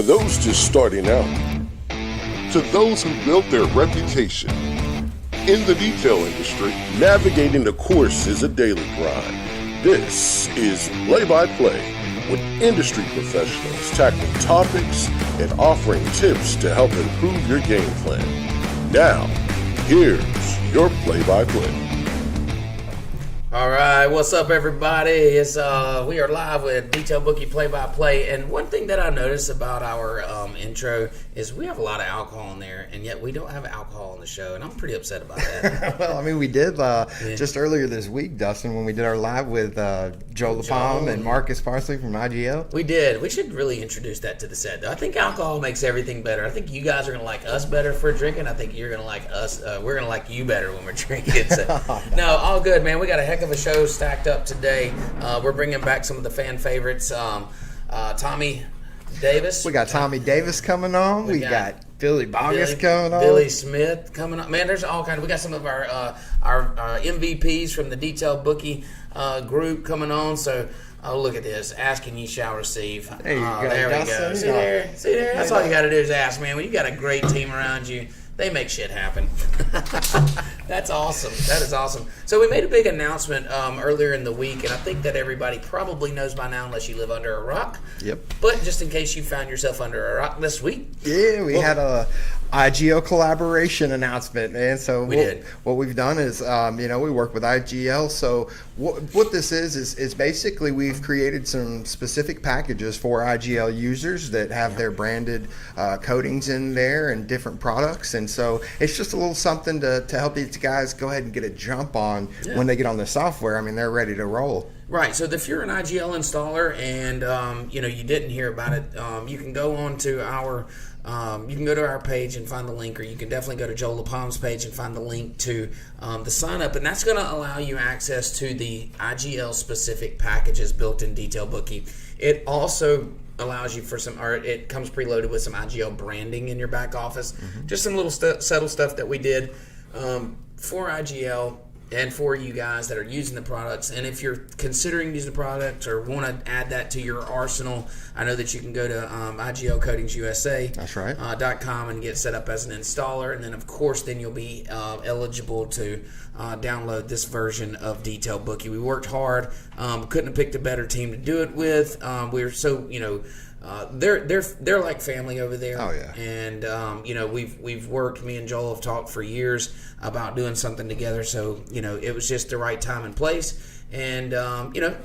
for those just starting out, to those who built their reputation. In the detail industry, navigating the course is a daily grind. This is Play-by-Play, with industry professionals tackling topics and offering tips to help improve your game plan. Now, here's your play-by-play. All right, what's up, everybody? We are live with Detail Bookie Play-by-Play, and one thing that I noticed about our intro is we have a lot of alcohol in there, and yet we don't have alcohol on the show, and I'm pretty upset about that. Well, I mean, we did just earlier this week, Dustin, when we did our live with Joe LaPalme and Marcus Parsley from IGL. We did. We should really introduce that to the set, though. I think alcohol makes everything better. I think you guys are going to like us better if we're drinking. I think you're going to like us. We're going to like you better when we're drinking. So. No, all good, man. We got a heck of a show stacked up today. We're bringing back some of the fan favorites. Tommy Davis. We got Tommy Davis coming on. We got Billy Bogus coming on. Billy Smith coming on. Man, there's all kinds. We got some of our MVPs from the Detail Bookie group coming on. So, look at this. Ask and ye shall receive. There you go. There we go. See there? That's all you got to do is ask, man. When you got a great team around you, they make shit happen. That's awesome. That is awesome. So we made a big announcement earlier in the week, and I think that everybody probably knows by now unless you live under a rock. Yep. But just in case you found yourself under a rock this week. Yeah, we had a IGL collaboration announcement, man. So what we've done is, we work with IGL. So what this is basically we've created some specific packages for IGL users that have their branded coatings in there and different products. And so it's just a little something to help these guys go ahead and get a jump on when they get on the software. I mean, they're ready to roll. Right. So if you're an IGL installer and you didn't hear about it, you can go on to our page and find the link, or you can definitely go to Joe LaPalme's page and find the link to the sign up, and that's going to allow you access to the IGL specific packages built in Detail Bookie. It also allows you it comes preloaded with some IGL branding in your back office. Mm-hmm. Just some little subtle stuff that we did for IGL and for you guys that are using the products. And if you're considering using the products or want to add that to your arsenal, I know that you can go to IGL Coatings USA. That's right. .com and get set up as an installer. And then, of course, you'll be eligible to download this version of Detail Bookie. We worked hard. Couldn't have picked a better team to do it with. We're so, they're like family over there. Oh yeah. And we've worked. Me and Joel have talked for years about doing something together. So it was just the right time and place, and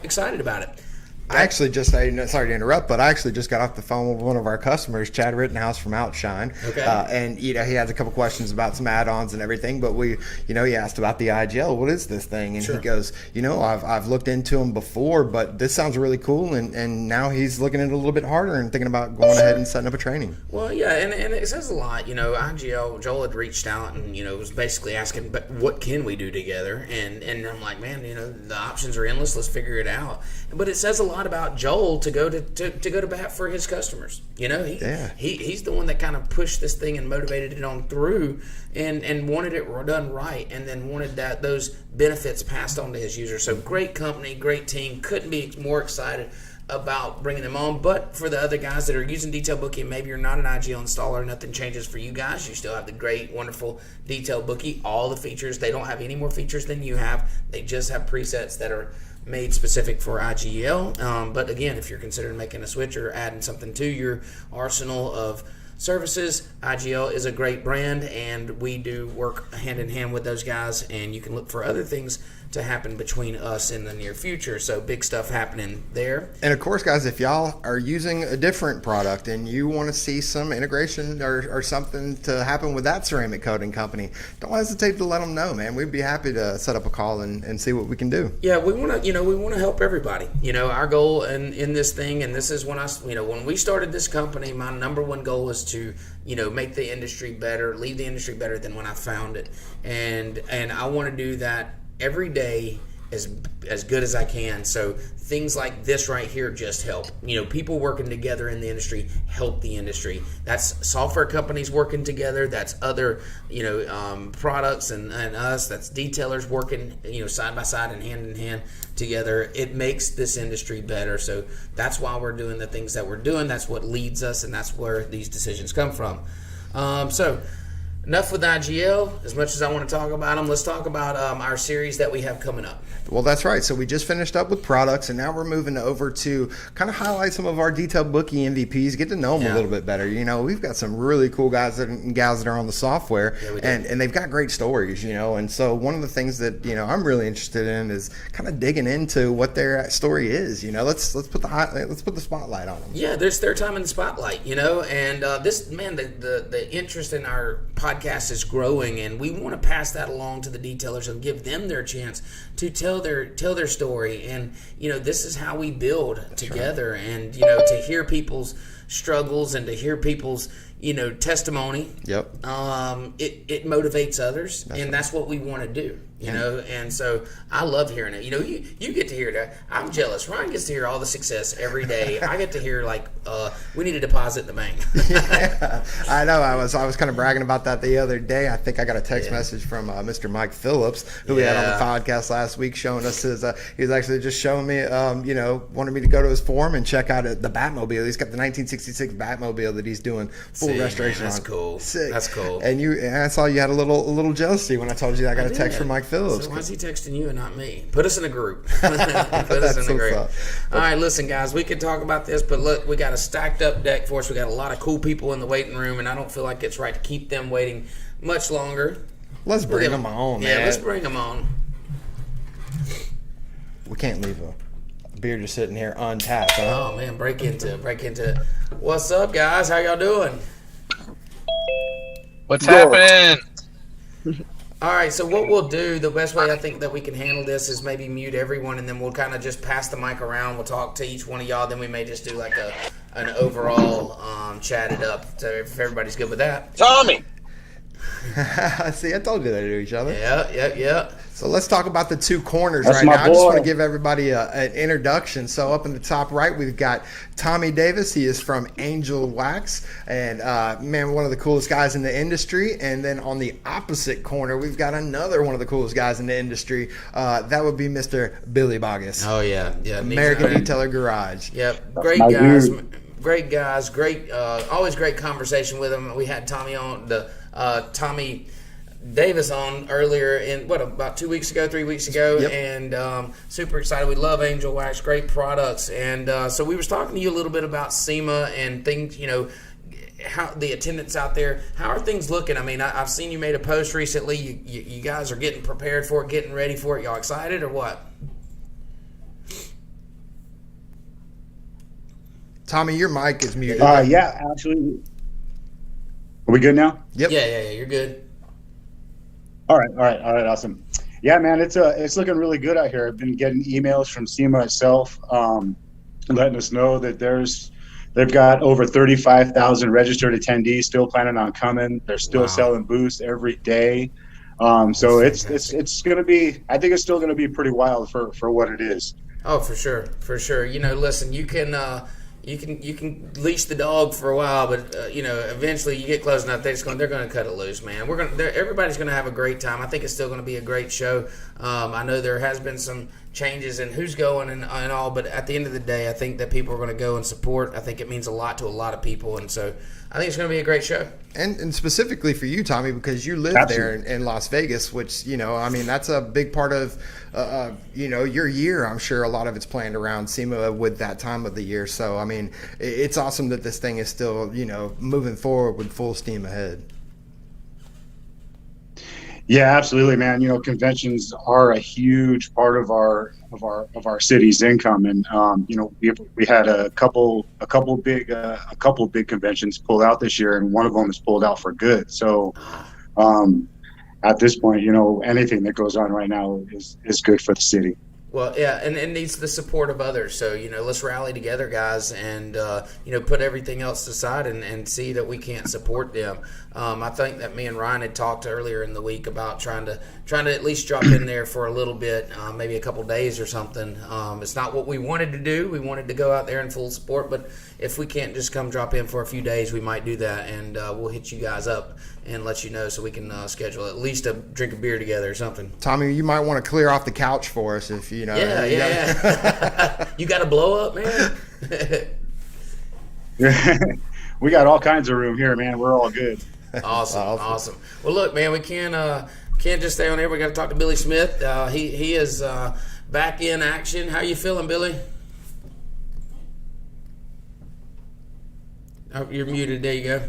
excited about it. I actually sorry to interrupt, but I actually just got off the phone with one of our customers, Chad Rittenhouse from Outshine. Okay. And he has a couple questions about some add-ons and everything, but he asked about the IGL. What is this thing? And Sure. He goes, I've looked into them before, but this sounds really cool. And now he's looking at it a little bit harder and thinking about going ahead and setting up a training. Well, yeah, and it says a lot. IGL, Joel had reached out and, was basically asking, but what can we do together? And I'm like, man, the options are endless. Let's figure it out. But it says a lot about Joel to go to bat for his customers. He's the one that kind of pushed this thing and motivated it on through and wanted it done right, and then wanted those benefits passed on to his users. So great company, great team. Couldn't be more excited about bringing them on. But for the other guys that are using Detail Bookie, maybe you're not an IGL installer, nothing changes for you guys. You still have the great, wonderful Detail Bookie, all the features. They don't have any more features than you have. They just have presets that are made specific for IGL. But again, if you're considering making a switch or adding something to your arsenal of services, IGL is a great brand, and we do work hand in hand with those guys, and you can look for other things to happen between us in the near future. So big stuff happening there. And of course, guys, if y'all are using a different product and you want to see some integration or something to happen with that ceramic coating company, don't hesitate to let them know, man. We'd be happy to set up a call and see what we can do. Yeah, we want to help everybody. Our goal in this thing, and this is when when we started this company, my number one goal was to make the industry better, leave the industry better than when I found it, and I want to do that every day as good as I can. So things like this right here just help. People working together in the industry help the industry. That's software companies working together. That's other products and us. That's detailers working side by side and hand in hand together. It makes this industry better. So that's why we're doing the things that we're doing. That's what leads us, and that's where these decisions come from. So enough with IGL. As much as I want to talk about them, let's talk about our series that we have coming up. Well, that's right. So we just finished up with products, and now we're moving over to kind of highlight some of our detailed bookie MVPs, get to know them a little bit better. We've got some really cool guys and gals that are on the software, and they've got great stories, And so one of the things that, I'm really interested in is kind of digging into what their story is. Let's put the spotlight on them. Yeah, there's their time in the spotlight, and the interest in our podcast is growing, and we want to pass that along to the detailers and give them their chance to tell their story. And this is how we build together. Right. And to hear people's struggles and to hear people's testimony. Yep. It motivates others. That's what we want to do. And so I love hearing it. You get to hear that. I'm jealous. Ryan gets to hear all the success every day. I get to hear we need a deposit in the bank. Yeah, I know. I was kind of bragging about that the other day. I think I got a text message from Mr. Mike Phillips, who we had on the podcast last week, showing us his. He was actually just showing me, wanted me to go to his forum and check out the Batmobile. He's got the 1966 Batmobile that he's doing full restoration that's on. Cool. Sick. That's cool. And I saw you had a little jealousy when I told you that I got a text from Mike Phillips. So why is he texting you and not me? Put us in a group. Put us in a group. All right, listen, guys, we could talk about this, but look, we got a stacked up deck for us. We got a lot of cool people in the waiting room, and I don't feel like it's right to keep them waiting much longer. Let's bring them on, man. Yeah, let's bring them on. We can't leave a beer just sitting here untapped, huh? Oh, man, break into it. What's up, guys? How y'all doing? What's happening? All right, so what we'll do, the best way I think that we can handle this is maybe mute everyone, and then we'll kind of just pass the mic around. We'll talk to each one of y'all, then we may just do an overall chat it up. So if everybody's good with that. Tommy! See, I told you they do each other. Yeah. So let's talk about the two corners That's right my now. I just boy. want to give everybody an introduction. So up in the top right, we've got Tommy Davis. He is from Angel Wax, and one of the coolest guys in the industry. And then on the opposite corner, we've got another one of the coolest guys in the industry. That would be Mr. Billy Boggess. Oh yeah. American Detailer Garage. Yep, great guys. Great guys. Great, always great conversation with them. We had Tommy on Tommy Davis on earlier about 3 weeks ago, Yep. and super excited. We love Angel Wax, great products, and so we was talking to you a little bit about SEMA and things, how the attendance out there. How are things looking? I mean, I've seen you made a post recently. You guys are getting prepared for it, getting ready for it. Y'all excited or what? Tommy, your mic is muted. Yeah, absolutely. Are we good now? Yep. Yeah, you're good. All right, awesome. Yeah, man, it's looking really good out here. I've been getting emails from SEMA itself, letting us know that they've got over 35,000 registered attendees still planning on coming. They're still selling booths every day. So it's going to be, I think it's still going to be pretty wild for what it is. Oh, for sure. Listen, you can leash the dog for a while, but eventually you get close enough, they're going to cut it loose, man. Everybody's going to have a great time. I think it's still going to be a great show. I know there has been some changes in who's going and all, but at the end of the day, I think that people are going to go and support. I think it means a lot to a lot of people, and so I think it's going to be a great show. And specifically for you, Tommy, because you live there in Las Vegas, which, that's a big part of, your year. I'm sure a lot of it's planned around SEMA with that time of the year. So, it's awesome that this thing is still, moving forward with full steam ahead. Yeah, absolutely, man. Conventions are a huge part of our city's income, and we had a couple big conventions pulled out this year, and one of them is pulled out for good. So, at this point, anything that goes on right now is good for the city. Well, yeah, and it needs the support of others. So, let's rally together, guys, and, put everything else aside and see that we can't support them. I think that me and Ryan had talked earlier in the week about trying to at least drop in there for a little bit, maybe a couple days or something. It's not what we wanted to do. We wanted to go out there in full support, but if we can't just come drop in for a few days, we might do that, and we'll hit you guys up and let you know so we can schedule at least a drink of beer together or something. Tommy, you might want to clear off the couch for us if you know. Yeah. You got to blow up, man. We got all kinds of room here, man. We're all good. Awesome. Well, look, man, we can't just stay on here. We got to talk to Billy Smith. He is back in action. How you feeling, Billy? Oh, you're muted. There you go.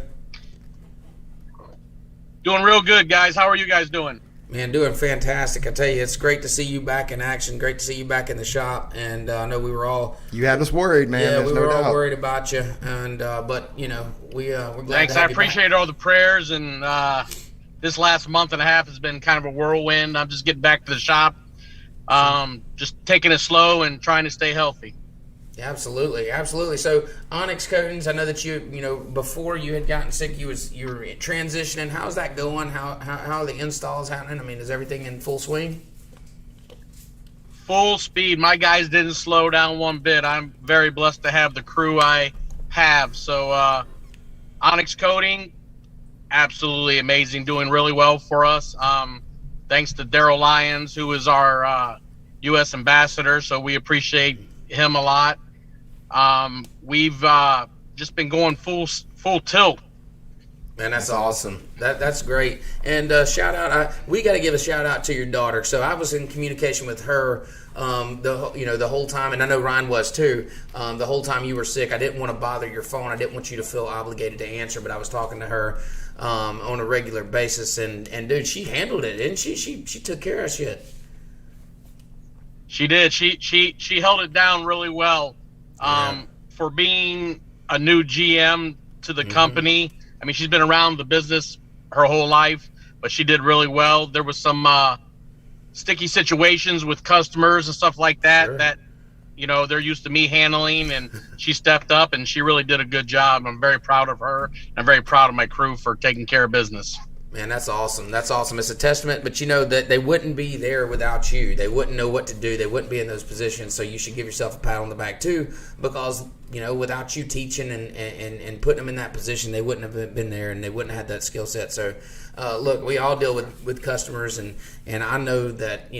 Doing real good, guys. How are you guys doing? Man, doing fantastic. I tell you, it's great to see you back in action. Great to see you back in the shop. And I know we were all... You had us worried, man. Yeah, There's we were all doubt. worried about you. And but, we're glad Thanks. to have I appreciate all the prayers. And this last month and a half has been kind of a whirlwind. I'm just getting back to the shop. Just taking it slow and trying to stay healthy. Absolutely. So Onyx Coatings, I know that you before you had gotten sick, you were transitioning. How's that going? How are the installs happening? I mean, is everything in full swing? Full speed. My guys didn't slow down one bit. I'm very blessed to have the crew I have. So Onyx Coating, absolutely amazing, doing really well for us. Thanks to Daryl Lyons, who is our U.S. ambassador. So we appreciate him a lot. We've just been going full tilt. Man, that's awesome. That's great. And shout out, we got to give a shout out to your daughter. So I was in communication with her the whole time, and I know Ryan was too. The whole time you were sick, I didn't want to bother your phone. I didn't want you to feel obligated to answer, but I was talking to her on a regular basis, and dude, she handled it, didn't she? She took care of shit. She did. She held it down really well. For being a new GM to the company. I mean, she's been around the business her whole life, but she did really well. There was some sticky situations with customers and stuff like that Sure. that they're used to me handling, and she stepped up and she really did a good job. I'm very proud of her. I'm very proud of my crew for taking care of business. Man, that's awesome. It's a testament, but that they wouldn't be there without you. They wouldn't know what to do. They wouldn't be in those positions. So you should give yourself a pat on the back too, because without you teaching and putting them in that position, they wouldn't have been there, and they wouldn't have had that skill set. So look, we all deal with customers, and I know that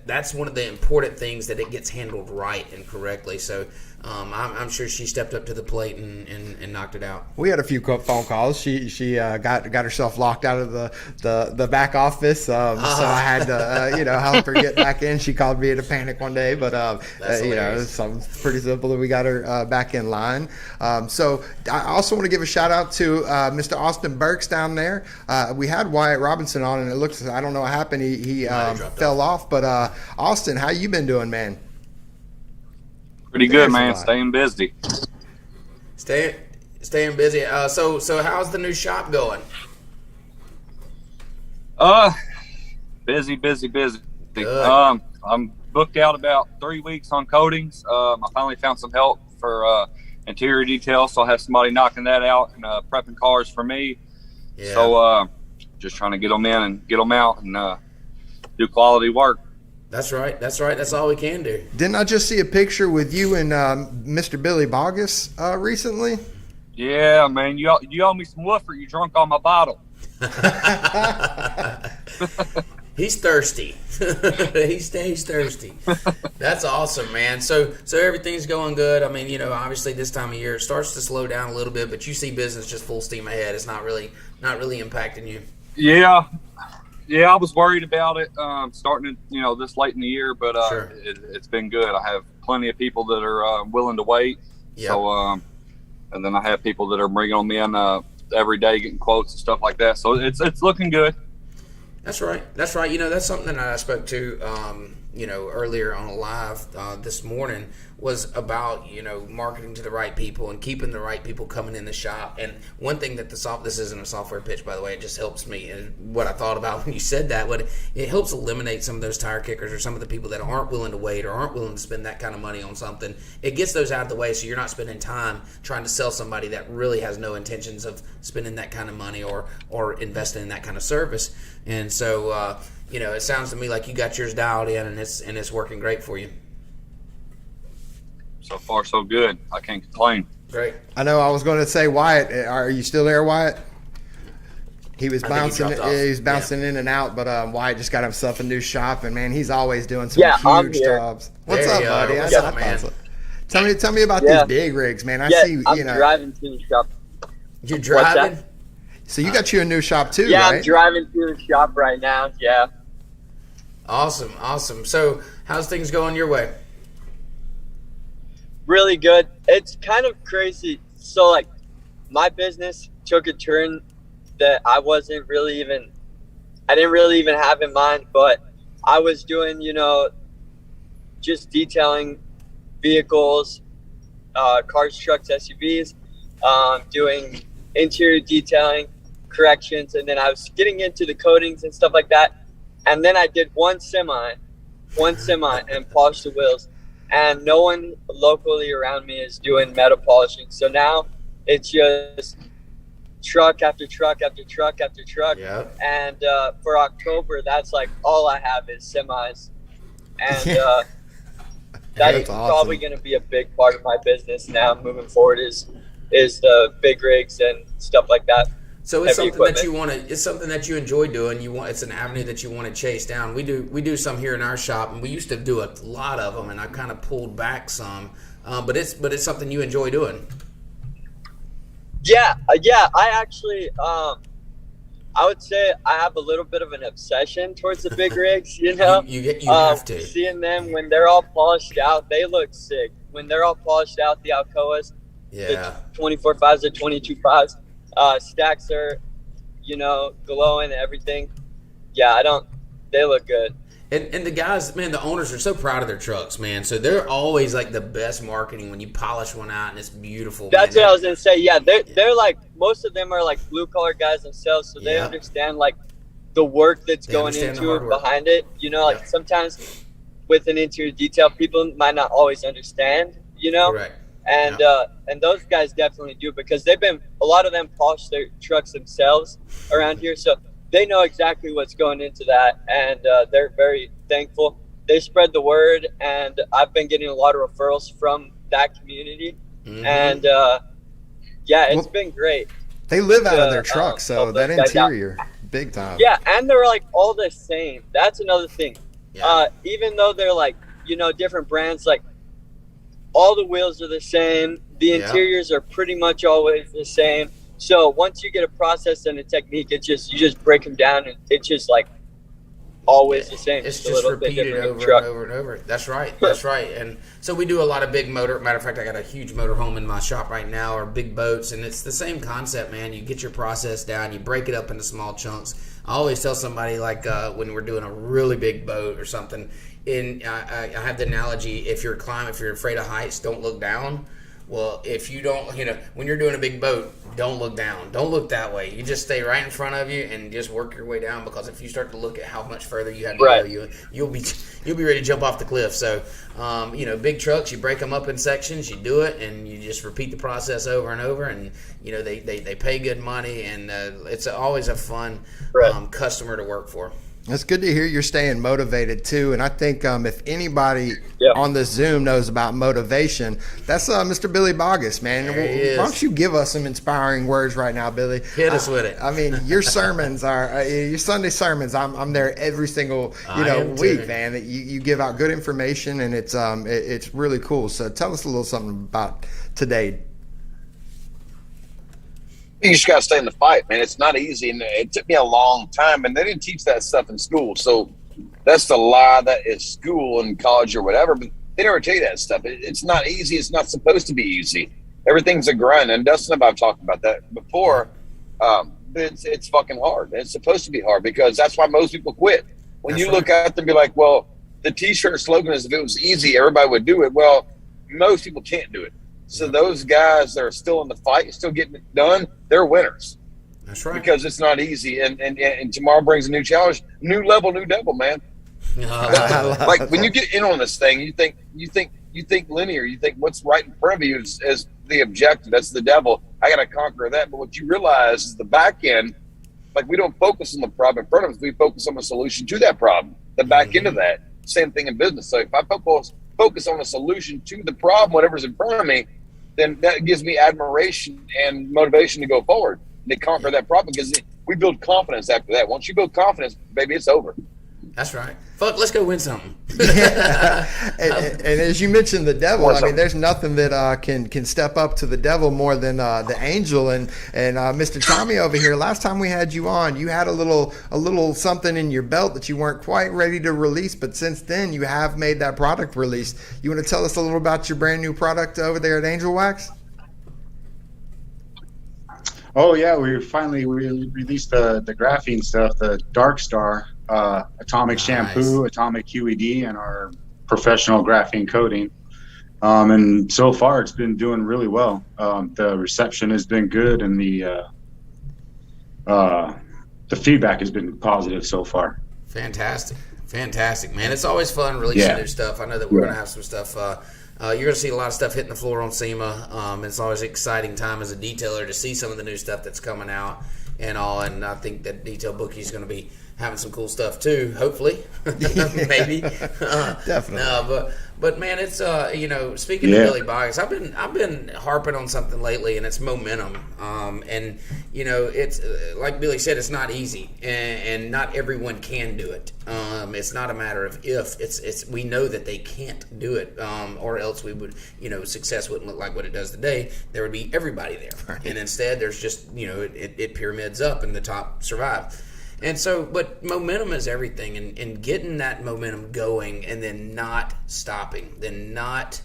that's one of the important things, that it gets handled right and correctly. So I'm sure she stepped up to the plate and knocked it out. We had a few phone calls. She got herself locked out of the back office, so I had to help her get back in. She called me in a panic one day, but it's something pretty simple that we got her back in line. So I also want to give a shout out to Mr. Austin Burks down there. We had Wyatt Robinson on, and it looks, I don't know what happened. He fell off, but Austin, how you been doing, man? Pretty good, man. Staying busy. Staying busy. So how's the new shop going? Busy. Good. I'm booked out about 3 weeks on coatings. I finally found some help for interior details, so I have somebody knocking that out and prepping cars for me. Yeah. So just trying to get them in and get them out and do quality work. That's right. That's all we can do. Didn't I just see a picture with you and Mr. Billy Bogus recently? Yeah, man. You owe me some woofer. You drunk on my bottle. He's thirsty. He stays thirsty. That's awesome, man. So everything's going good. I mean, obviously this time of year it starts to slow down a little bit, but you see business just full steam ahead. It's not really impacting you. Yeah, I was worried about it starting, this late in the year, but Sure. it's been good. I have plenty of people that are willing to wait. Yep. So, and then I have people that are bringing them in every day, getting quotes and stuff like that. So it's looking good. That's right. That's something that I spoke to earlier on a live this morning was about, marketing to the right people and keeping the right people coming in the shop. And one thing that this isn't a software pitch, by the way, it just helps me. And what I thought about when you said that, but it helps eliminate some of those tire kickers or some of the people that aren't willing to wait or aren't willing to spend that kind of money on something. It gets those out of the way, so you're not spending time trying to sell somebody that really has no intentions of spending that kind of money or investing in that kind of service. And so, it sounds to me like you got yours dialed in, and it's working great for you. So far, so good. I can't complain. Great. I know I was going to say, Wyatt, are you still there, Wyatt? He was bouncing in and out, but Wyatt just got himself a new shop, and man, he's always doing some huge jobs. What's up, buddy? What's up, man? Tell me about these big rigs, man. I see. I'm driving to the shop. You're driving? So you got you a new shop too, yeah, right? I'm driving to the shop right now. Yeah. Awesome. So, how's things going your way? Really good. It's kind of crazy. So, like, my business took a turn that I didn't really even have in mind, but I was doing, just detailing vehicles, cars, trucks, SUVs, doing interior detailing, corrections, and then I was getting into the coatings and stuff like that. And then I did one semi and polished the wheels. And no one locally around me is doing metal polishing. So now it's just truck after truck after truck after truck. Yep. And for October, that's like all I have is semis. And that's probably going to be a big part of my business now moving forward is the big rigs and stuff like that. So it's something that you want to. It's something that you enjoy doing. It's an avenue that you want to chase down. We do some here in our shop, and we used to do a lot of them, and I kind of pulled back some. But it's something you enjoy doing. Yeah. I actually, I would say I have a little bit of an obsession towards the big rigs. You have to. Seeing them when they're all polished out, they look sick. When they're all polished out, the Alcoas, the 24.5s, the 22.5s. Stacks are, glowing and everything. Yeah, they look good. And the guys, man, the owners are so proud of their trucks, man. So they're always like the best marketing when you polish one out and it's beautiful. That's what I was going to say. Yeah, they're like, most of them are like blue collar guys themselves. So they understand like the work that's going into it behind it. Sometimes with an interior detail, people might not always understand, Correct. And those guys definitely do because a lot of them polish their trucks themselves around here. So they know exactly what's going into that. And they're very thankful. They spread the word. And I've been getting a lot of referrals from that community. Mm-hmm. And it's been great. They live out of their trucks. So that interior, big time. Yeah. And they're like all the same. That's another thing. Yeah. Even though they're like, different brands, like, all the wheels are the same. The interiors are pretty much always the same. So once you get a process and a technique, you just break them down, and it's just like always the same. It's just repeated over and over. That's right. And so we do a lot of big matter of fact, I got a huge motor home in my shop right now, or big boats, and it's the same concept, man. You get your process down, you break it up into small chunks. I always tell somebody, like, when we're doing a really big boat or something, I have the analogy, if you're afraid of heights, don't look down. Well, if you don't, when you're doing a big boat, don't look down. Don't look that way. You just stay right in front of you and just work your way down, because if you start to look at how much further you have to go, you'll be ready to jump off the cliff. So, big trucks, you break them up in sections, you do it, and you just repeat the process over and over, and they pay good money, and it's always a fun customer to work for. It's good to hear you're staying motivated too, and I think if anybody on the Zoom knows about motivation, that's Mr. Billy Boggess, man. Why don't you give us some inspiring words right now, Billy? Hit us with it. I mean, your sermons are your Sunday sermons. I'm there every single week, man. You give out good information, and it's really cool. So tell us a little something about today. You just got to stay in the fight, man. It's not easy, and it took me a long time, and they didn't teach that stuff in school. So that's the lie that is school and college or whatever, but they never tell you that stuff. It's not easy. It's not supposed to be easy. Everything's a grind, and Dustin and I have talked about that before, but it's fucking hard. It's supposed to be hard because that's why most people quit. When you look at them and be like, well, the T-shirt slogan is, if it was easy, everybody would do it. Well, most people can't do it. So those guys that are still in the fight, still getting it done, they're winners. That's right. Because it's not easy, and tomorrow brings a new challenge, new level, new devil, man. Like when you get in on this thing, you think linear. You think what's right in front of you is the objective. That's the devil. I got to conquer that. But what you realize is the back end. Like, we don't focus on the problem in front of us. We focus on the solution to that problem. The back end of that. Same thing in business. So if I focus on a solution to the problem, whatever's in front of me, then that gives me admiration and motivation to go forward and to conquer that problem, because we build confidence after that. Once you build confidence, baby, it's over. That's right. Fuck, let's go win something. and as you mentioned, the devil. I mean, there's nothing that can step up to the devil more than the angel. And Mr. Tommy over here. Last time we had you on, you had a little something in your belt that you weren't quite ready to release, but since then you have made that product release. You want to tell us a little about your brand new product over there at Angel Wax? Oh yeah, we released the graphene stuff, the Dark Star. Atomic shampoo, atomic QED, and our professional graphene coating. And so far it's been doing really well. The reception has been good, and the feedback has been positive so far. Fantastic, man. It's always fun releasing new stuff. I know that we're going to have some stuff. You're going to see a lot of stuff hitting the floor on SEMA. It's always an exciting time as a detailer to see some of the new stuff that's coming out and all. And I think that Detail Bookie is going to be having some cool stuff too, hopefully. Maybe. Definitely. But man, it's speaking to Billy Boggs, I've been harping on something lately, and it's momentum. And it's like Billy said, it's not easy, and not everyone can do it. It's not a matter of if, it's we know that they can't do it, or else we would, success wouldn't look like what it does today. There would be everybody there. Right. And instead there's just, it pyramids up and the top survive. And so, but momentum is everything, and getting that momentum going, and then not stopping, then not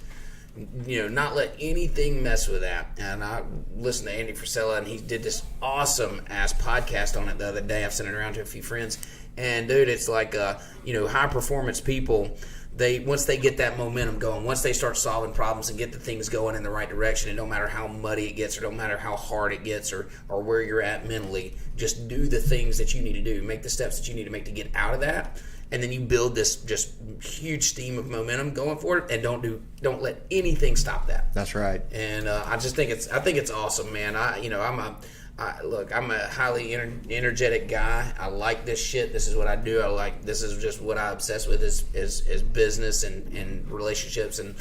let anything mess with that. And I listened to Andy Frisella, and he did this awesome ass podcast on it the other day. I've sent it around to a few friends, and dude, it's like high performance people. Once they get that momentum going, once they start solving problems and get the things going in the right direction, it don't matter how muddy it gets, or don't matter how hard it gets, or where you're at mentally, just do the things that you need to do, make the steps that you need to make to get out of that, and then you build this just huge stream of momentum going for it, and don't let anything stop that. That's right. And I think it's awesome, man. I'm a highly energetic guy. I like this shit. This is what I do. This is just what I obsess with is business and relationships, and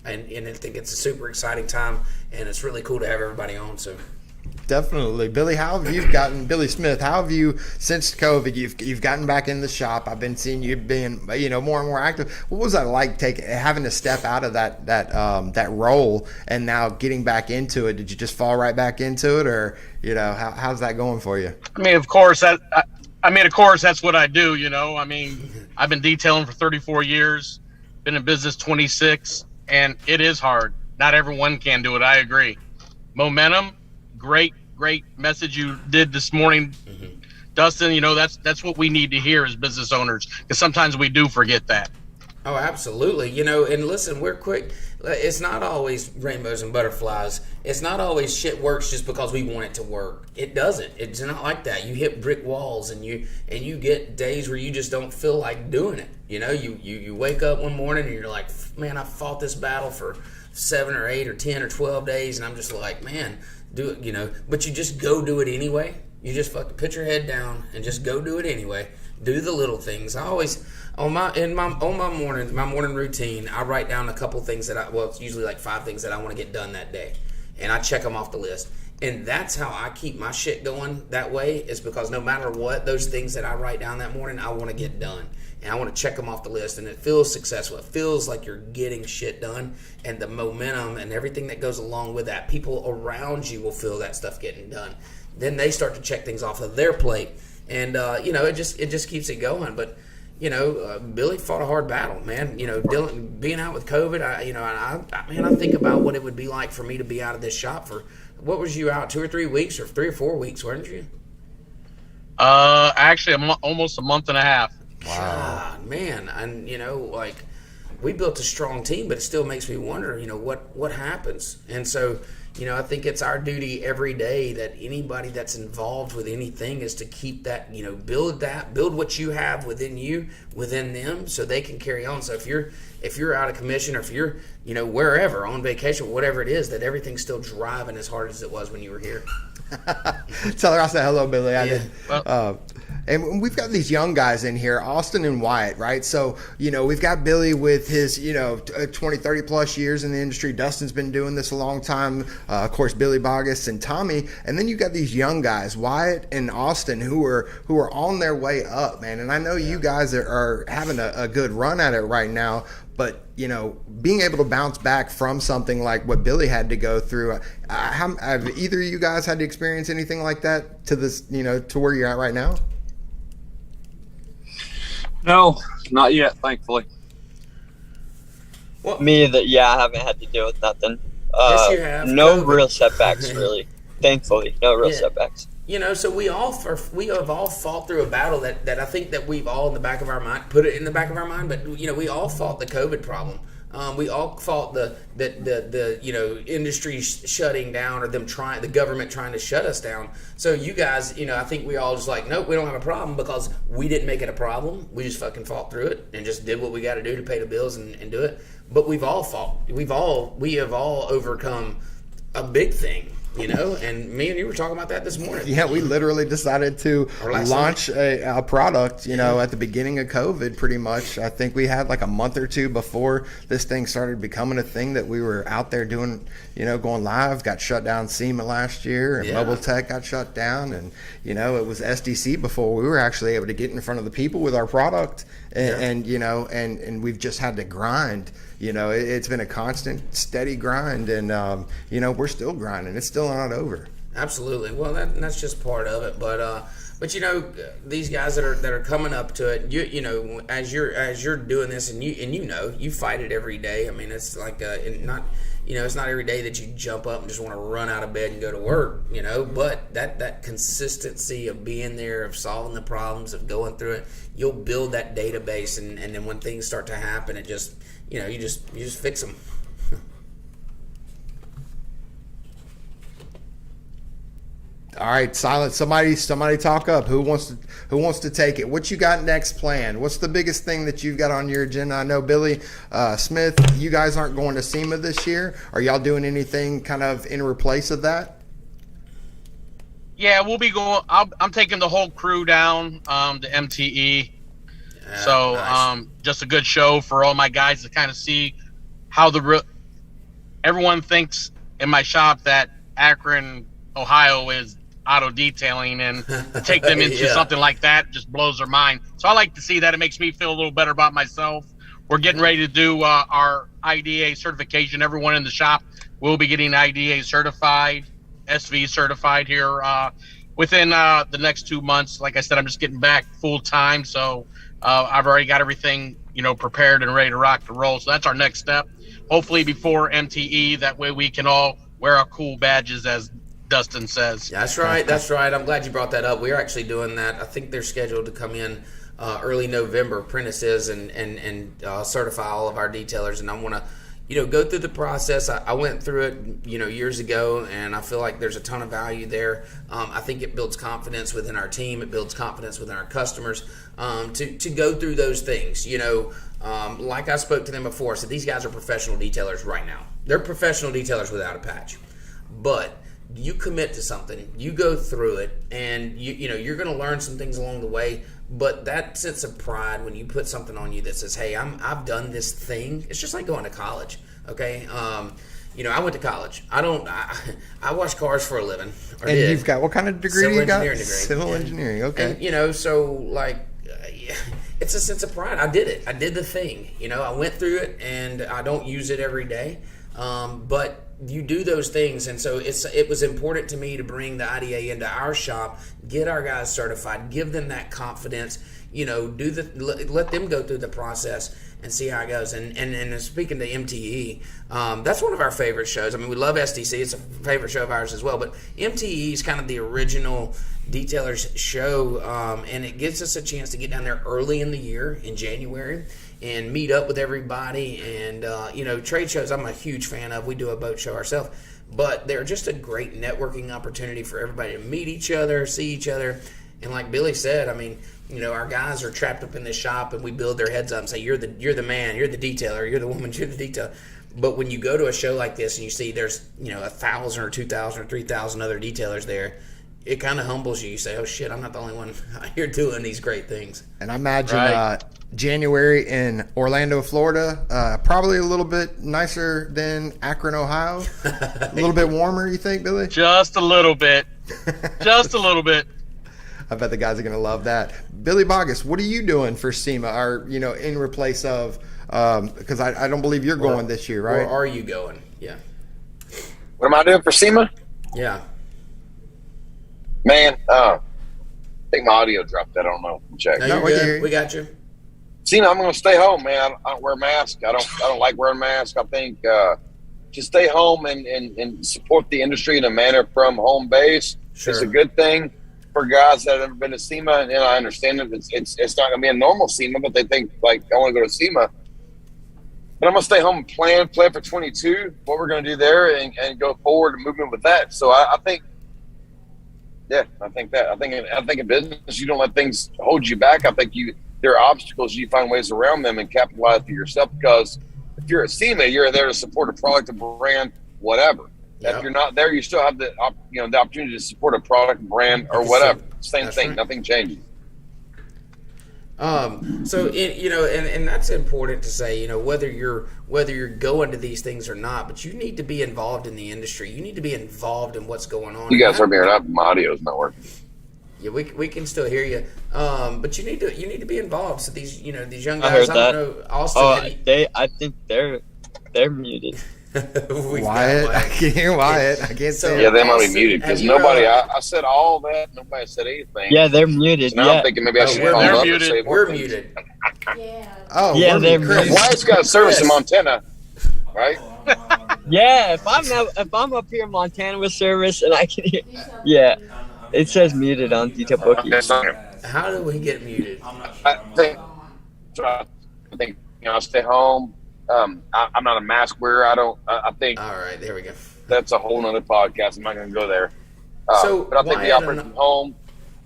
I think it's a super exciting time, and it's really cool to have everybody on. So definitely. Billy, Billy Smith, how have you, since COVID, you've gotten back in the shop? I've been seeing you being, more and more active. What was that like having to step out of that role and now getting back into it? Did you just fall right back into it, or, how's that going for you? I mean, of course, that's what I do, I mean, I've been detailing for 34 years, been in business 26, and it is hard. Not everyone can do it. I agree. Momentum. Great message you did this morning, Dustin. That's what we need to hear as business owners, because sometimes we do forget that. Oh, absolutely. And listen, we're quick. It's not always rainbows and butterflies. It's not always shit works just because we want it to work. It doesn't. It's not like that. You hit brick walls, and you get days where you just don't feel like doing it. You wake up one morning and you're like, man, I fought this battle for 7 or 8 or 10 or 12 days, and I'm just like, man, do it, but you just go do it anyway. You just fucking put your head down and just go do it anyway. Do the little things. I always on my morning routine, I write down a couple things it's usually like 5 things that I want to get done that day, and I check them off the list. And that's how I keep my shit going that way, is because no matter what, those things that I write down that morning, I want to get done. And I want to check them off the list, and it feels successful. It feels like you're getting shit done, and the momentum and everything that goes along with that. People around you will feel that stuff getting done. Then they start to check things off of their plate, and it just keeps it going. But Billy fought a hard battle, man. Dylan being out with COVID, I think about what it would be like for me to be out of this shop for, what was you out, 2 or 3 weeks, or 3 or 4 weeks, weren't you? Actually, almost a month and a half. God, man, and like we built a strong team, but it still makes me wonder, what happens. And so, I think it's our duty every day that anybody that's involved with anything is to keep that, build what you have within them, so they can carry on. So if you're out of commission, or if you're, wherever on vacation, whatever it is, that everything's still driving as hard as it was when you were here. Tell her I said hello, Billy. I did. Well, and we've got these young guys in here, Austin and Wyatt, right? So, we've got Billy with his, 20, 30 plus years in the industry. Dustin's been doing this a long time. Of course, Billy Bogus and Tommy. And then you got these young guys, Wyatt and Austin, who are on their way up, man. And I know you guys are having a good run at it right now. But, being able to bounce back from something like what Billy had to go through, have either of you guys had to experience anything like that to this, to where you're at right now? No, not yet, thankfully. Well, I haven't had to deal with nothing. Yes, you have. No COVID. real setbacks, really. Thankfully, no real setbacks. So we have all fought through a battle that I think that we've all in the back of our mind, put it in the back of our mind, but we all fought the COVID problem. We all fought the industry shutting down, or the government trying to shut us down. So you guys, I think we all just like, nope, we don't have a problem, because we didn't make it a problem. We just fucking fought through it and just did what we got to do to pay the bills and do it. But we've all fought. We have all overcome a big thing. And me and you were talking about that this morning. Yeah, we literally decided to launch a product, at the beginning of COVID, pretty much. I think we had like a month or two before this thing started becoming a thing that we were out there doing, going live. Got shut down SEMA last year, and Mobile Tech got shut down. And, it was SDC before we were actually able to get in front of the people with our product. And we've just had to grind. It's been a constant, steady grind, and we're still grinding. It's still not over. Absolutely. Well, that's just part of it. But these guys that are coming up to it, as you're doing this, and you fight it every day. I mean, it's like it's not every day that you jump up and just want to run out of bed and go to work. But that consistency of being there, of solving the problems, of going through it, you'll build that database, and then when things start to happen, it just you just fix them. All right, silent. Somebody talk up. Who wants to take it? What you got next planned? What's the biggest thing that you've got on your agenda? I know Billy Smith, you guys aren't going to SEMA this year. Are y'all doing anything kind of in replace of that? Yeah, we'll be going. I'm taking the whole crew down to MTE. So nice. Just a good show for all my guys to kind of see how everyone thinks in my shop that Akron, Ohio is auto detailing, and to take them into something like that just blows their mind. So I like to see that. It makes me feel a little better about myself. We're getting ready to do our IDA certification. Everyone in the shop will be getting IDA certified, SV certified here within the next 2 months. Like I said, I'm just getting back full time. So I've already got everything, prepared and ready to rock and roll. So that's our next step. Hopefully before MTE, that way we can all wear our cool badges, as Dustin says. That's right. I'm glad you brought that up. We're actually doing that. I think they're scheduled to come in early November, apprentices, and certify all of our detailers. And I want to, go through the process. I went through it, years ago, and I feel like there's a ton of value there. I think it builds confidence within our team. It builds confidence within our customers to go through those things. Like I spoke to them before, so these guys are professional detailers right now. They're professional detailers without a patch. But you commit to something, you go through it, and you're going to learn some things along the way. But that sense of pride when you put something on you that says, "Hey, I've done this thing." It's just like going to college. Okay, I went to college. I wash cars for a living. And you've got what kind of degree? You got civil engineering. Okay, and, it's a sense of pride. I did it. I did the thing. I went through it, and I don't use it every day. But you do those things, and so it was important to me to bring the IDA into our shop, get our guys certified, give them that confidence, let them go through the process and see how it goes. And speaking to MTE, that's one of our favorite shows. I mean, we love SDC; it's a favorite show of ours as well. But MTE is kind of the original detailers show, and it gives us a chance to get down there early in the year in January and meet up with everybody. And trade shows I'm a huge fan of. We do a boat show ourselves, but they're just a great networking opportunity for everybody to meet each other, see each other. And like Billy said, I mean, our guys are trapped up in this shop, and we build their heads up and say, you're the man, you're the detailer, you're the woman, you're the detailer. But when you go to a show like this and you see there's 1,000 or 2,000 or 3,000 other detailers there, it kind of humbles you. You say, oh shit, I'm not the only one here doing these great things. And I imagine January in Orlando, Florida, probably a little bit nicer than Akron, Ohio. A little bit warmer, you think, Billy? Just a little bit. Just a little bit. I bet the guys are going to love that. Billy Bogus, what are you doing for SEMA? Or, in replace of, because I don't believe you're going this year, right? Or are you going? Yeah. What am I doing for SEMA? Yeah. Man, I think my audio dropped. I don't know. Check. No, you're good. We got you. SEMA, I'm going to stay home, man. I don't wear a mask. I don't like wearing masks. I think just stay home and support the industry in a manner from home base. Sure. It's a good thing for guys that have never been to SEMA, and I understand that it's not going to be a normal SEMA, but they think, like, I want to go to SEMA. But I'm going to stay home and plan for 22, what we're going to do there, and go forward and moving with that. So I think, I think in business, you don't let things hold you back. I think there are obstacles, you find ways around them and capitalize for yourself, because if you're at SEMA, you're there to support a product, a brand, whatever. Yep. If you're not there, you still have the opportunity to support a product, brand, or whatever. Same thing. Right. Nothing changes. So and that's important to say. Whether you're going to these things or not, but you need to be involved in the industry. You need to be involved in what's going on. You guys heard me or not? My audio's not working. Yeah, we can still hear you. But you need to be involved. So these young I guys. heard that. Don't know, Austin. I think they're muted. Wyatt, I can't hear Wyatt. I can't say. Yeah, they might be muted because nobody. I said all that. Nobody said anything. Yeah, they're muted. So now I'm thinking maybe I should call up and say we're muted. Yeah. Oh, yeah, they're muted. Wyatt's got service in Montana, right? Yeah, if I'm up here in Montana with service and I can hear, it says muted on Detail Bookie. How do we get muted? I think I'll stay home. I'm not a mask wearer. I think. All right, there we go. That's a whole nother podcast. I'm not going to go there. But I think we operate from home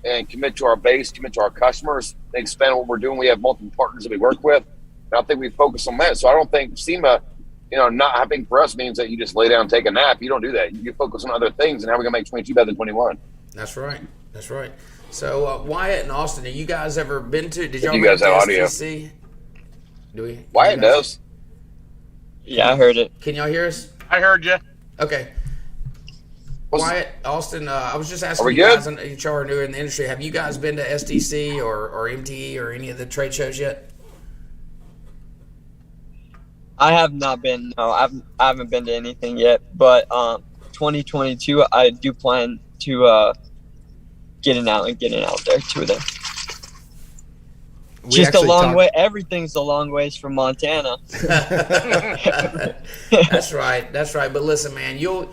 and commit to our base, commit to our customers, and expand what we're doing. We have multiple partners that we work with, and I think we focus on that. So I don't think SEMA, not happening for us means that you just lay down and take a nap. You don't do that. You focus on other things, and how we're going to make 22 better than 21. That's right. So Wyatt and Austin, have you guys ever been to? Did y'all you guys have audio? STC? Do we? Wyatt does. Yeah, I heard it. Can y'all hear us? I heard you. Okay. Wyatt, Austin, I was just asking you guys, HR new in the industry, have you guys been to SDC or MTE or any of the trade shows yet? I have not been. No, I haven't been to anything yet. But 2022, I do plan to getting out there to them. Just a long way. Everything's a long ways from Montana. That's right. But listen, man, you'll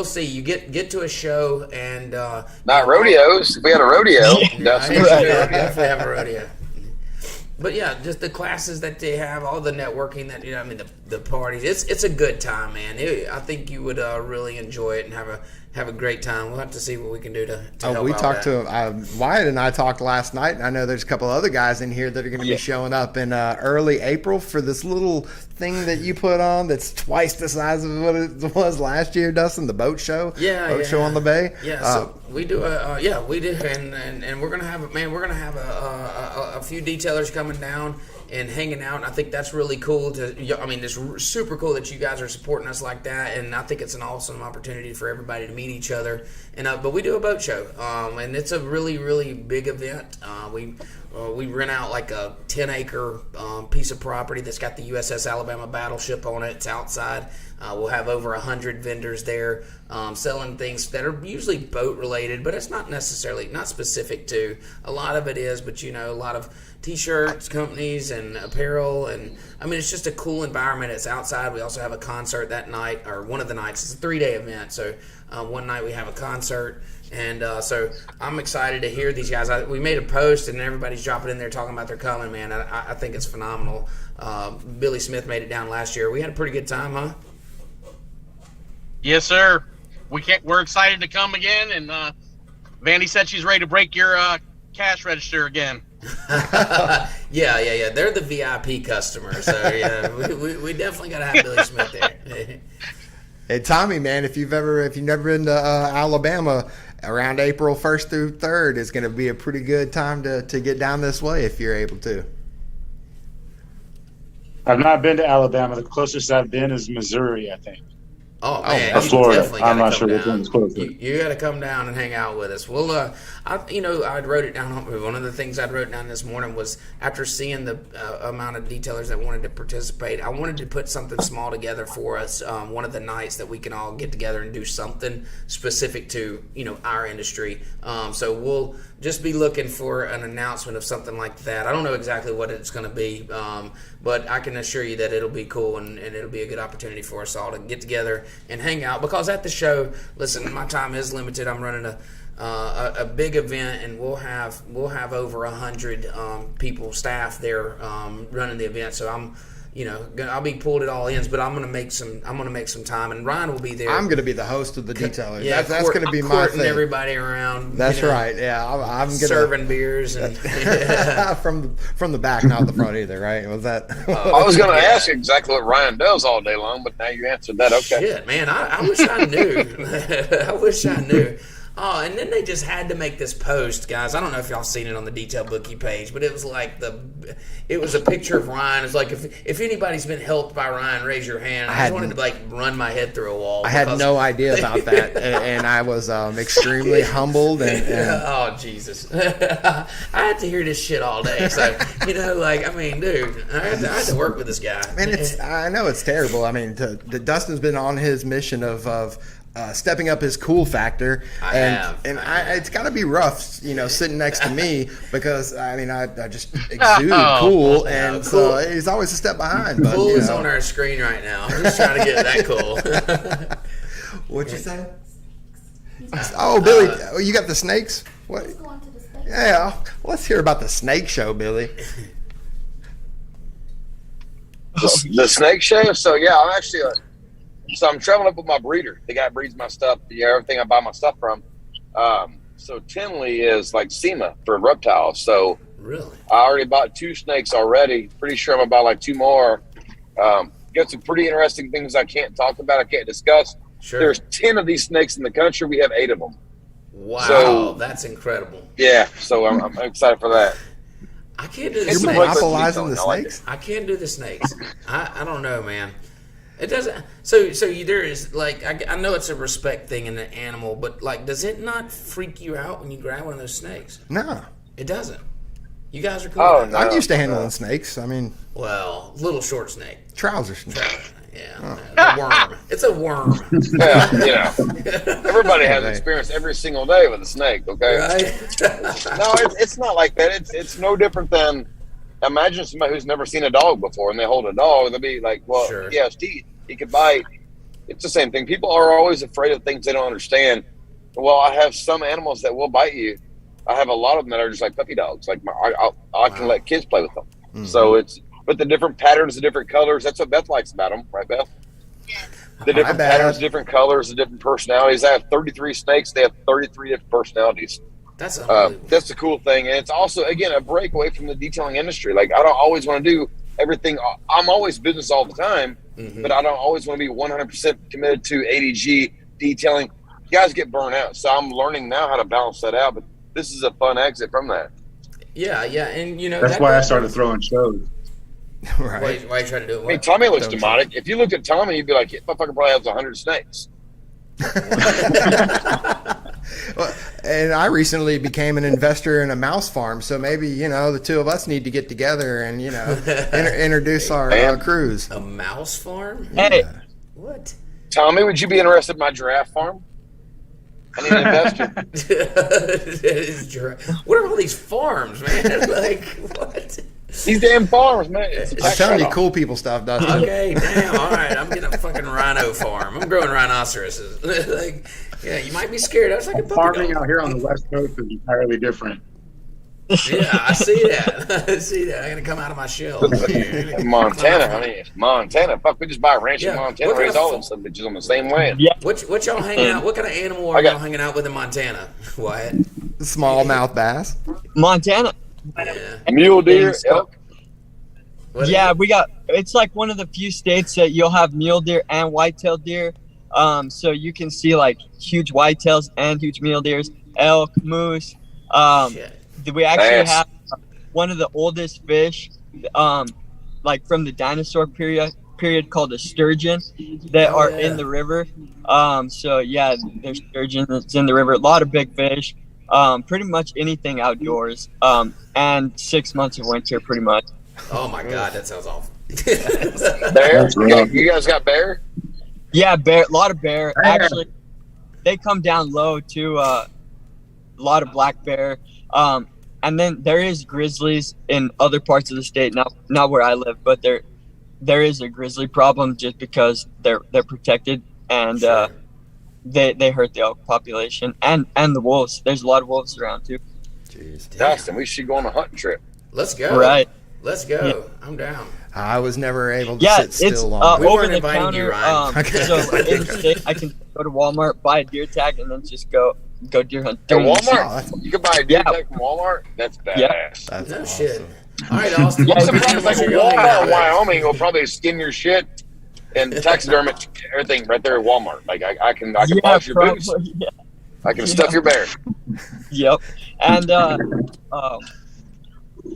see. You get to a show and not rodeos. If we had a rodeo, definitely have a rodeo. But yeah, just the classes that they have, all the networking that the parties. It's a good time, man. I think you would really enjoy it and have a great time. We'll have to see what we can do to help we out talked that. to Wyatt and I talked last night, and I know there's a couple other guys in here that are going to be showing up in early April for this little thing that you put on that's twice the size of what it was last year, Dustin, the boat show. Boat show on the bay. Yeah, so we do we do, and we're gonna have a few detailers coming down and hanging out, and I think that's really cool. It's super cool that you guys are supporting us like that, and I think it's an awesome opportunity for everybody to meet each other. And but we do a boat show, and it's a really, really big event. We rent out like a 10-acre piece of property that's got the USS Alabama battleship on it. It's outside. We'll have over 100 vendors there selling things that are usually boat related, but it's not necessarily not specific to. A lot of it is, but a lot of T-shirts companies and apparel, and I mean it's just a cool environment. It's outside. We also have a concert that night, or one of the nights. It's a 3-day event, so one night we have a concert. And so I'm excited to hear these guys. We made a post, and everybody's dropping in there talking about they're coming, man. I think it's phenomenal. Billy Smith made it down last year. We had a pretty good time, huh? Yes, sir. We're excited to come again, and Vandy said she's ready to break your cash register again. Yeah. They're the VIP customer, so yeah, we definitely got to have Billy Smith there. Hey Tommy, man, if you've never been to Alabama, around April 1st through 3rd is going to be a pretty good time to get down this way if you're able to. I've not been to Alabama. The closest I've been is Missouri, I think. Oh man, or Florida. I'm not sure which one's closer. You got to come down and hang out with us. Well, I wrote it down. One of the things I wrote down this morning was after seeing the amount of detailers that wanted to participate, I wanted to put something small together for us. One of the nights that we can all get together and do something specific to our industry. So we'll just be looking for an announcement of something like that. I don't know exactly what it's going to be, but I can assure you that it'll be cool and it'll be a good opportunity for us all to get together and hang out. Because at the show, listen, my time is limited. I'm running a big event, and we'll have over 100 people, staff there running the event. So I'll be pulled at all ends, but I'm gonna make some time, and Ryan will be there. I'm gonna be the host of the detailer. Yeah, that's gonna be my thing. Everybody around. That's right. Yeah, I'm gonna serving beers and from the back, not the front either. Right? Was that? I was gonna ask exactly what Ryan does all day long, but now you answered that. Okay. Shit, man, I wish I knew. I wish I knew. Oh, and then they just had to make this post, guys. I don't know if y'all seen it on the Detail Bookie page, but it was like it was a picture of Ryan. It's like if anybody's been helped by Ryan, raise your hand. I just wanted to run my head through a wall. I had no idea about that, and I was extremely humbled. And oh Jesus, I had to hear this shit all day. So dude, I had to work with this guy. Man, I know it's terrible. I mean, Dustin's been on his mission of stepping up his cool factor, it's got to be rough, sitting next to me because I just exude cool, and cool. So he's always a step behind. But, cool is on our screen right now. I'm just trying to get that cool. What'd you say? Oh, Billy, you got the snakes? What? Yeah, let's hear about the snake show, Billy. The snake show. So yeah, I'm actually I'm traveling up with my breeder. The guy breeds my stuff. Everything I buy my stuff from. So Tinley is like SEMA for reptiles. So really, I already bought 2 snakes already. Pretty sure I'm gonna buy like 2 more. Got some pretty interesting things I can't talk about. I can't discuss. Sure. There's 10 of these snakes in the country. We have 8 of them. Wow, so, that's incredible. Yeah, so I'm excited for that. I can't do the You're snakes. monopolizing the snakes? I can't do the snakes. I don't know, man. It doesn't. So there is I know it's a respect thing in the animal, but does it not freak you out when you grab one of those snakes? No, it doesn't. You guys are cool. Oh, no. I'm used to handling snakes. I mean, little short snake. Trouser snake. Yeah, the worm. It's a worm. Yeah, everybody has experience every single day with a snake. Okay, right? No, it's not like that. It's no different than imagine somebody who's never seen a dog before and they hold a dog. They'll be like, well, sure. He has teeth. He could bite. It's the same thing. People are always afraid of things they don't understand. Well, I have some animals that will bite you. I have a lot of them that are just like puppy dogs. Like I can let kids play with them. Mm-hmm. So but the different patterns, the different colors. That's what Beth likes about them, right, Beth? Yeah. The different patterns, different colors, the different personalities. I have 33 snakes. They have 33 different personalities. That's unbelievable. That's the cool thing, and it's also again a break away from the detailing industry. Like I don't always want to do everything. I'm always business all the time, but I don't always want to be 100% committed to ADG detailing. You guys get burnt out, so I'm learning now how to balance that out. But this is a fun exit from that. Yeah, and that's why I started throwing shows. Right. Why are you trying to do it? I mean, Tommy looks demonic. If you look at Tommy, you'd be like, "That motherfucker probably has 100 snakes." Well, and I recently became an investor in a mouse farm, so maybe the two of us need to get together and introduce our crews. A mouse farm? Hey, What? Tommy, would you be interested in my giraffe farm? I need an investor. What are all these farms, man? Like, what? These damn farms, man. I'm telling you, cool people stuff, Dustin. Okay, damn. All right, I'm getting a fucking rhino farm. I'm growing rhinoceroses. Like, yeah, you might be scared. I was like a puppy Farming dog. out here on the West Coast is entirely different. Yeah, I see that. I see that. I gotta come out of my shell. Montana, honey. Montana. Fuck, we just buy a ranch in Yeah. Montana, What kind raise of all them some bitches on the same land. Yeah. What y'all hanging out? What kind of animal are y'all hanging out with in Montana? Wyatt? Smallmouth bass. Montana. Yeah. Mule deer, elk. What Yeah, we got. It's like one of the few states that you'll have mule deer and white-tailed deer. So you can see like huge whitetails and huge mule deers, elk, moose. Shit. We actually Nice. have one of the oldest fish, like from the dinosaur period called a sturgeon, that Oh, are yeah. in the river. So yeah, there's sturgeon that's in the river. A lot of big fish. Pretty much anything outdoors. And 6 months of winter, pretty much. Oh my god, that sounds awful. Bear? You guys got bear? Yeah, bear. A lot of bear. Actually, they come down low too. A lot of black bear. And then there is grizzlies in other parts of the state. Not where I live, but there is a grizzly problem just because they're protected and Sure. they hurt the elk population and the wolves. There's a lot of wolves around too. Jeez. Dustin, we should go on a hunting trip. Let's go. Right. Let's go. I'm down. I was never able to Yeah, sit it's still long. We over weren't the inviting counter. you, Ryan. So in the state, I can go to Walmart, buy a deer tag, and then just go deer hunt. At during the Walmart? You can buy a deer Yeah. tag from Walmart? That's badass. Yeah. That's No awesome. shit. All right, Austin. Yeah, what I'm kind of surprised like animals are you hanging out Walmart, with? Wyoming will probably skin your shit and taxidermit everything right there at Walmart. Like I can polish your boots. probably, yeah. I can stuff your bear. Yep. And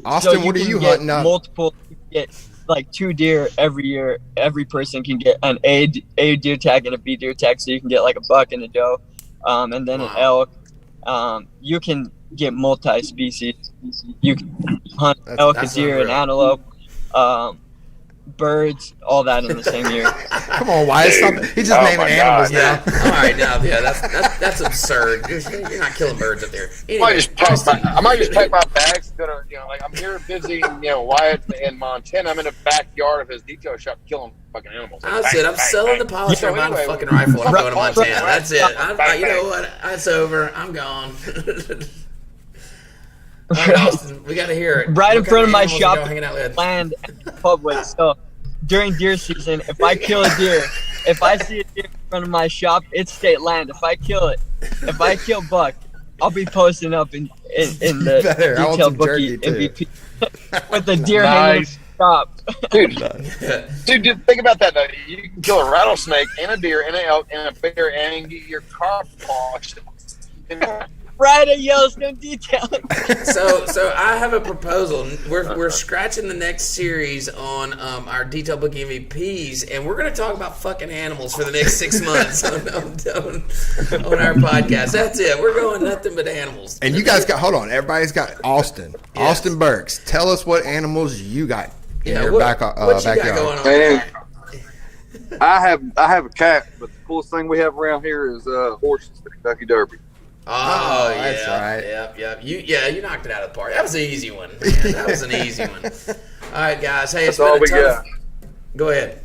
Austin, so what are can you get hunting up? Multiple, you can get like 2 deer every year. Every person can get an A deer tag and a B deer tag, so you can get like a buck and a doe, and then an elk. You can get multi-species. You can hunt elk, a that's deer, and unreal. antelope, birds, all that in the same year. Come on, Wyatt. Stop. He's just Oh naming my animals God. now. Yeah. All right, now, yeah, that's absurd. You're not killing birds up there. I might Anyway, just pack my bags. Go to, like I'm here visiting, Wyatt in Montana. I'm in the backyard of his detail shop killing fucking animals. Like, That's bang, it. I'm bang, selling bang. the polish. So I'm buying a anyway, fucking rifle. I'm going to Right. Montana. That's it. Bang, You know bang. what? It's over. I'm gone. All right, Austin, we got to hear it. Right in What front of kind my animals are shop, y'all hanging out with? land and public. So during deer season, if I kill a deer, if I see a deer in front of my shop, it's state land. If I kill buck, I'll be posting up in the Better. I want detailed some Bookie jerky, too. MVP with the deer hanging in Nice. the shop. Dude, think about that. Though. You can kill a rattlesnake and a deer and an elk and a bear and get your car washed. Right at Yellowstone detailing. So I have a proposal. We're scratching the next series on our detailed book MVPs, and we're going to talk about fucking animals for the next 6 months on our podcast. That's it. We're going nothing but animals. And you guys got, hold on, everybody's got Austin. Yes. Austin Burks. Tell us what animals you got in your what backyard. you got going on? Man, I have a cat, but the coolest thing we have around here is horses, the Kentucky Derby. Oh, yeah, that's right. Yep. You knocked it out of the park. That was an easy one. Man. That was an easy one. All right, guys. Hey, it's That's all been a we ton. Go ahead.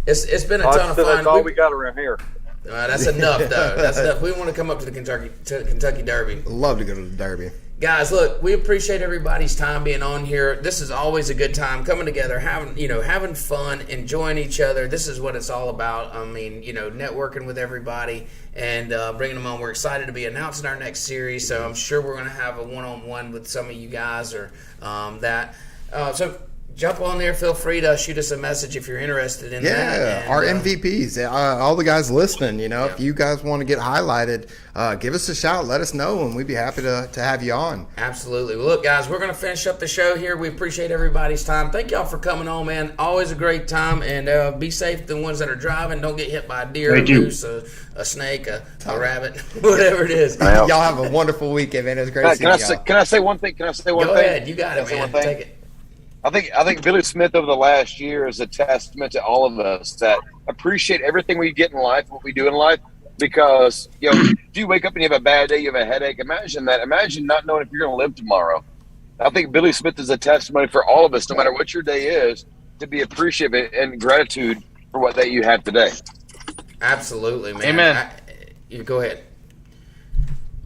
It's been a ton of fun. That's all we got around here. That's enough, though. That's enough. We want to come up to the Kentucky Derby. Love to go to the Derby. Guys, look, we appreciate everybody's time being on here. This is always a good time coming together, having fun, enjoying each other. This is what it's all about. I mean, networking with everybody and bringing them on. We're excited to be announcing our next series, so I'm sure we're going to have a one-on-one with some of you guys or that. So jump on there. Feel free to shoot us a message if you're interested in that. Yeah, And, our MVPs, all the guys listening, if you guys want to get highlighted, give us a shout. Let us know, and we'd be happy to have you on. Absolutely. Well, look, guys, we're going to finish up the show here. We appreciate everybody's time. Thank y'all for coming on, man. Always a great time. And be safe, the ones that are driving. Don't get hit by a deer, Thank a you. moose, a snake, a rabbit, whatever it is. Y'all have a wonderful weekend, man. It was great seeing y'all. Can I say one thing? Go ahead. You got it, Can I say man. one thing? Take it. I think Billy Smith over the last year is a testament to all of us that appreciate everything we get in life, what we do in life, because if you wake up and you have a bad day, you have a headache. Imagine that. Imagine not knowing if you're going to live tomorrow. I think Billy Smith is a testimony for all of us, no matter what your day is, to be appreciative and gratitude for what day you have today. Absolutely, man. Amen. You go ahead.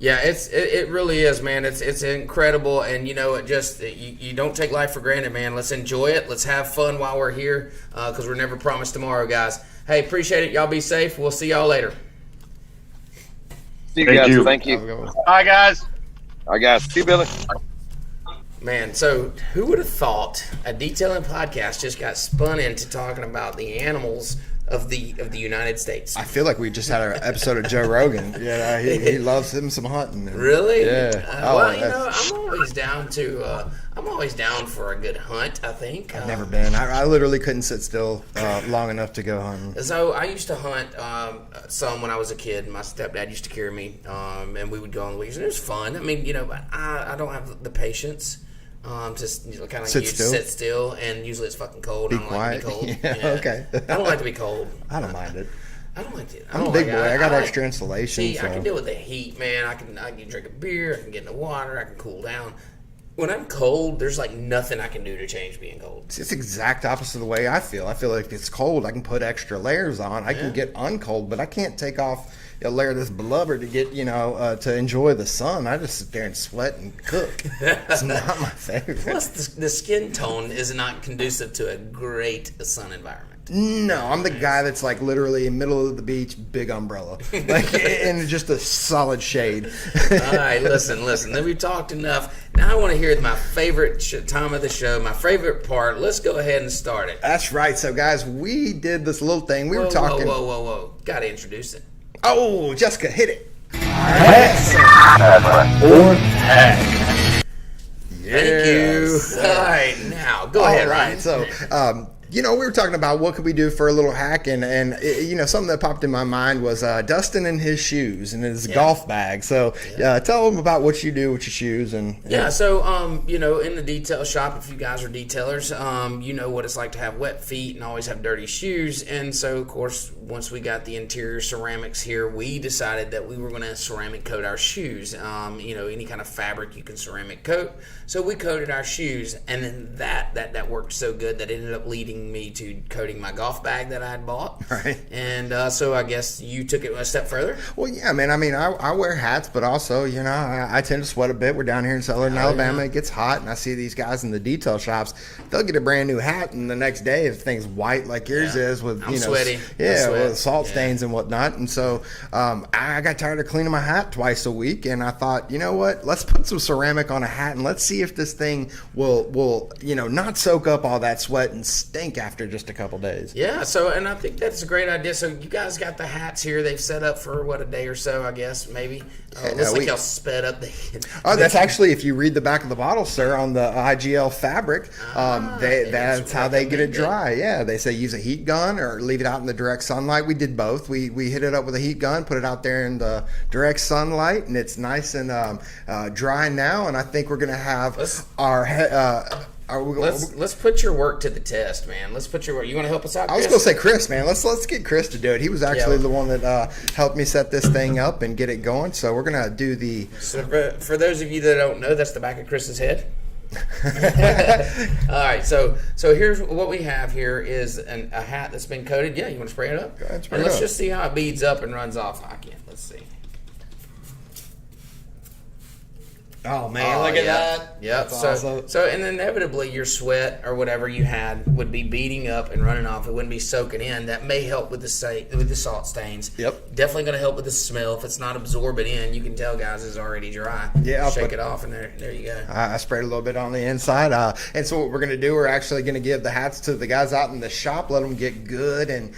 Yeah, it really is, man. It's incredible, and it just you don't take life for granted, man. Let's enjoy it. Let's have fun while we're here, because we're never promised tomorrow, guys. Hey, appreciate it. Y'all be safe. We'll see y'all later. See you guys. Thank you. Bye, guys. All right, guys. See you, Billy. Man, so who would have thought a detailing podcast just got spun into talking about the animals of the United States? I feel like we just had an episode of Joe Rogan. Yeah, he loves him some hunting. Really? Yeah. I'm always down for a good hunt, I think. I've never been. I literally couldn't sit still long enough to go hunting. So I used to hunt some when I was a kid. My stepdad used to carry me, and we would go on the weekends. And it was fun. I mean, but I don't have the patience. Just kind of sit still, and usually it's fucking cold. Be I don't quiet. like to be cold. Yeah, okay. I don't like to be cold. I don't mind it. I don't like it. I'm a big boy. I got extra insulation. See, I can deal with the heat, man. I can drink a beer. I can get in the water. I can cool down. When I'm cold, there's like nothing I can do to change being cold. It's the exact opposite of the way I feel. I feel like if it's cold, I can put extra layers on. I can get uncold, but I can't take off a layer of this blubber to get, to enjoy the sun. I just sit there and sweat and cook. It's not my favorite. Plus, the skin tone is not conducive to a great sun environment. No, I'm the guy that's like literally in the middle of the beach, big umbrella, like in just a solid shade. All right, listen. Then we've talked enough. Now I want to hear my favorite time of the show, my favorite part. Let's go ahead and start it. That's right. So, guys, we did this little thing. We were talking. Whoa. Got to introduce it. Oh, Jessica, hit it. Yes. Or tag. Thank you. All right, now go ahead, Ryan. So, we were talking about what could we do for a little hack, and something that popped in my mind was Dustin and his shoes and his golf bag. So, tell them about what you do with your shoes and. So in the detail shop, if you guys are detailers, you know what it's like to have wet feet and always have dirty shoes. And so, of course, once we got the interior ceramics here, we decided that we were going to ceramic coat our shoes. Any kind of fabric you can ceramic coat. So we coated our shoes, and then that worked so good that it ended up leading me to coating my golf bag that I had bought. Right. And so I guess you took it a step further. Well, yeah, man. I mean, I wear hats, but also, I tend to sweat a bit. We're down here in Southern Alabama. Yeah. It gets hot, and I see these guys in the detail shops. They'll get a brand new hat, and the next day, if thing's white like yours is, with sweaty. With salt stains and whatnot. And so I got tired of cleaning my hat twice a week, and I thought, you know what? Let's put some ceramic on a hat, and let's see if this thing will not soak up all that sweat and stink after just a couple days. Yeah, and I think that's a great idea. So you guys got the hats here. They've set up for, a day or so, I guess, maybe. Looks like y'all sped up the... that's actually, if you read the back of the bottle, sir, on the IGL fabric, that's how they get it dry. Yeah, they say use a heat gun or leave it out in the direct sunlight. We did both. We hit it up with a heat gun, put it out there in the direct sunlight, and it's nice and dry now, and I think we're going to have Let's put your work to the test, man. Let's put your work. You want to help us out, Chris? I was going to say Chris, man. Let's get Chris to do it. He was actually the one that helped me set this thing up and get it going. So we're going to do the... So for those of you that don't know, that's the back of Chris's head. All right, so here's what we have here is a hat that's been coated. Yeah, you want to spray it up? Go ahead, let's just see how it beads up and runs off. I can't. Let's see. Oh man, look at that. Yep. So and inevitably your sweat or whatever you had would be beating up and running off. It wouldn't be soaking in. That may help with the salt stains. Yep. Definitely going to help with the smell. If it's not absorbing in, you can tell, guys, it's already dry. Yeah. Shake it off, and there you go. I sprayed a little bit on the inside. And so what we're going to do, we're actually going to give the hats to the guys out in the shop, let them get good and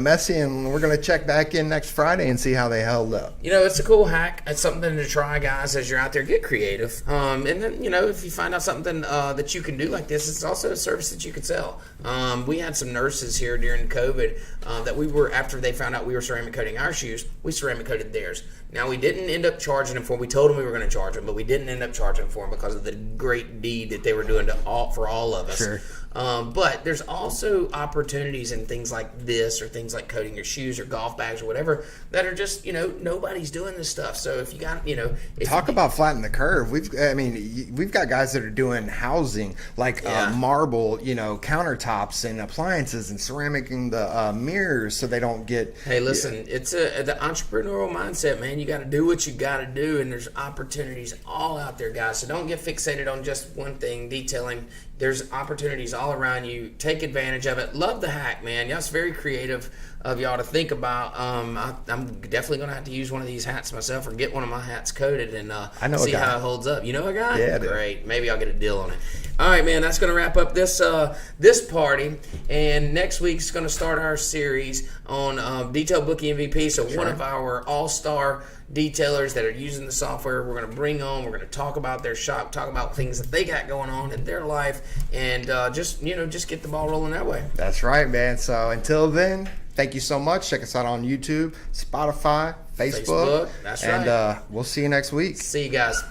messy, and we're going to check back in next Friday and see how they held up. It's a cool hack. It's something to try, guys. guys, as you're out there, get creative. And then, you know, if you find out something that you can do like this, it's also a service that you could sell. We had some nurses here during COVID that after they found out we were ceramic coating our shoes, we ceramic coated theirs. Now, we didn't end up charging them for them. We told them we were going to charge them, but we didn't end up charging them for them because of the great deed that they were doing for all of us. Sure. But there's also opportunities in things like this, or things like coating your shoes or golf bags or whatever, that are just, you know, nobody's doing this stuff. So if you got, you know, talk about flatten the curve. We've got guys that are doing housing, like marble, you know, countertops and appliances, and ceramicing the mirrors so they don't get. Hey, listen, it's the entrepreneurial mindset, man. You got to do what you got to do, and there's opportunities all out there, guys. So don't get fixated on just one thing, detailing. There's opportunities all around you. Take advantage of it. Love the hack, man. Y'all's very creative of y'all to think about. I'm definitely going to have to use one of these hats myself, or get one of my hats coated and see how it holds up. You know a guy? Yeah, great. Maybe I'll get a deal on it. All right, man. That's going to wrap up this party. And next week's going to start our series on Detail Bookie MVP. So one of our all-star detailers that are using the software, we're going to bring on. We're going to talk about their shop, talk about things that they got going on in their life, and just get the ball rolling that way. That's right, man. So until then, thank you so much. Check us out on YouTube, Spotify, Facebook. That's right. And we'll see you next week. See you guys.